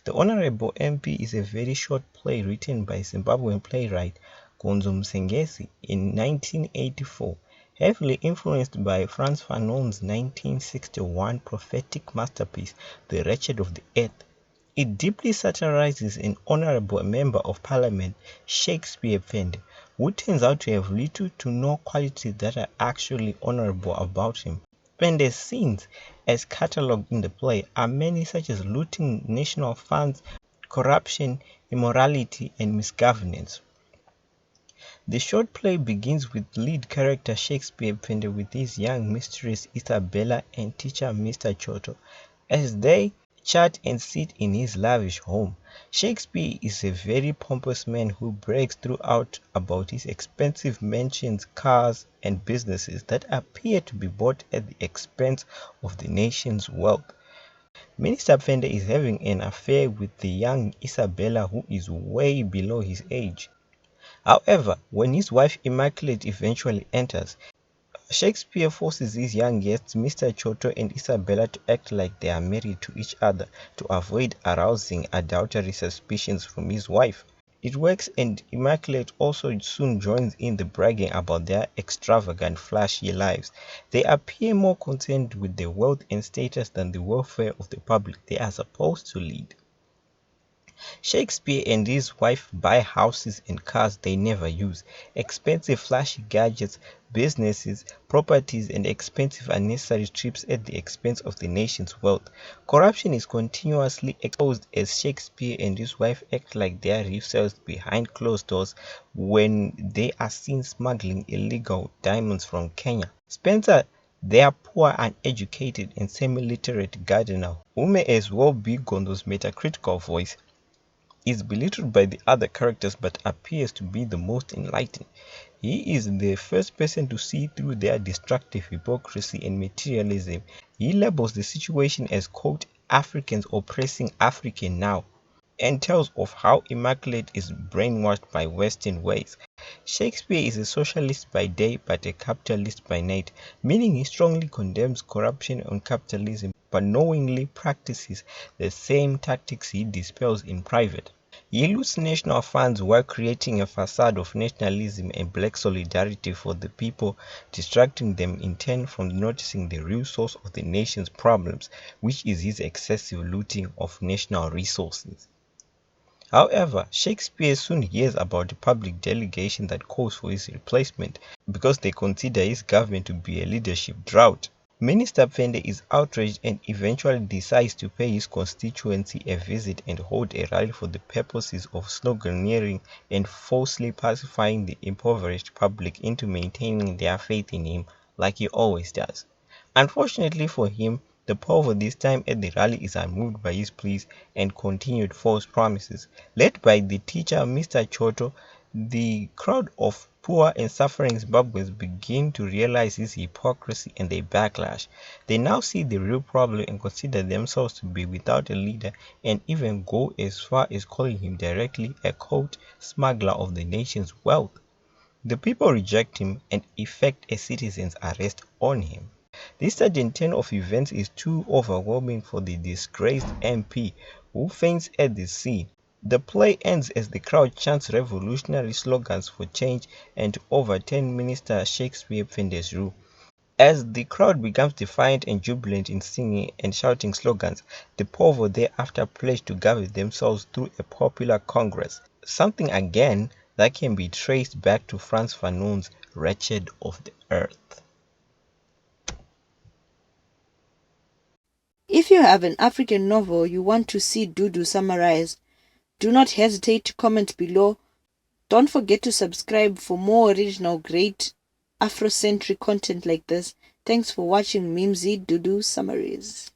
The Honorable MP is a very short play written by Zimbabwean playwright Gonzo Musengezi in 1984, heavily influenced by Frantz Fanon's 1961 prophetic masterpiece, The Wretched of the Earth. It deeply satirizes an honorable member of parliament, Shakespeare Pende, who turns out to have little to no qualities that are actually honorable about him. Pende's sins, as catalogued in the play, are many, such as looting national funds, corruption, immorality, and misgovernance. The short play begins with lead character Shakespeare Pende with his young mistress Isabella and teacher Mr. Choto as they chat and sit in his lavish home. Shakespeare is a very pompous man who brags throughout about his expensive mansions, cars, and businesses that appear to be bought at the expense of the nation's wealth. Minister Pende is having an affair with the young Isabella, who is way below his age. However, when his wife Immaculate eventually enters, Shakespeare forces his young guests, Mr. Choto and Isabella, to act like they are married to each other to avoid arousing adultery suspicions from his wife. It works, and Immaculate also soon joins in the bragging about their extravagant, flashy lives. They appear more concerned with their wealth and status than the welfare of the public they are supposed to lead. Shakespeare and his wife buy houses and cars they never use, expensive flashy gadgets, businesses, properties, and expensive unnecessary trips at the expense of the nation's wealth. Corruption is continuously exposed as Shakespeare and his wife act like they are resellers behind closed doors when they are seen smuggling illegal diamonds from Kenya. Spencer, their poor, uneducated, and semi-literate gardener, who may as well be Gonzo's metacritical voice, is belittled by the other characters but appears to be the most enlightened. He is the first person to see through their destructive hypocrisy and materialism. He labels the situation as, quote, Africans oppressing African now, and tells of how Immaculate is brainwashed by Western ways. Shakespeare is a socialist by day but a capitalist by night, meaning he strongly condemns corruption and capitalism but knowingly practices the same tactics he dispels in private. He loots national funds while creating a facade of nationalism and black solidarity for the people, distracting them in turn from noticing the real source of the nation's problems, which is his excessive looting of national resources. However, Shakespeare soon hears about the public delegation that calls for his replacement because they consider his government to be a leadership drought. Minister Pende is outraged and eventually decides to pay his constituency a visit and hold a rally for the purposes of sloganeering and falsely pacifying the impoverished public into maintaining their faith in him like he always does. Unfortunately for him, the poor this time at the rally is unmoved by his pleas and continued false promises. Led by the teacher Mr. Choto, the crowd of poor and suffering Zimbabweans begin to realize his hypocrisy and they backlash. They now see the real problem and consider themselves to be without a leader and even go as far as calling him directly a quote smuggler of the nation's wealth. The people reject him and effect a citizen's arrest on him. This sudden turn of events is too overwhelming for the disgraced MP, who faints at the scene. The play ends as the crowd chants revolutionary slogans for change and to overturn Minister Shakespeare Pende's rule. As the crowd becomes defiant and jubilant in singing and shouting slogans, the poor thereafter pledge to govern themselves through a popular congress, something again that can be traced back to Frantz Fanon's Wretched of the Earth. If you have an African novel you want to see Dudu summarize, do not hesitate to comment below. Don't forget to subscribe for more original, great Afrocentric content like this. Thanks for watching Mimsy Dudu Summaries.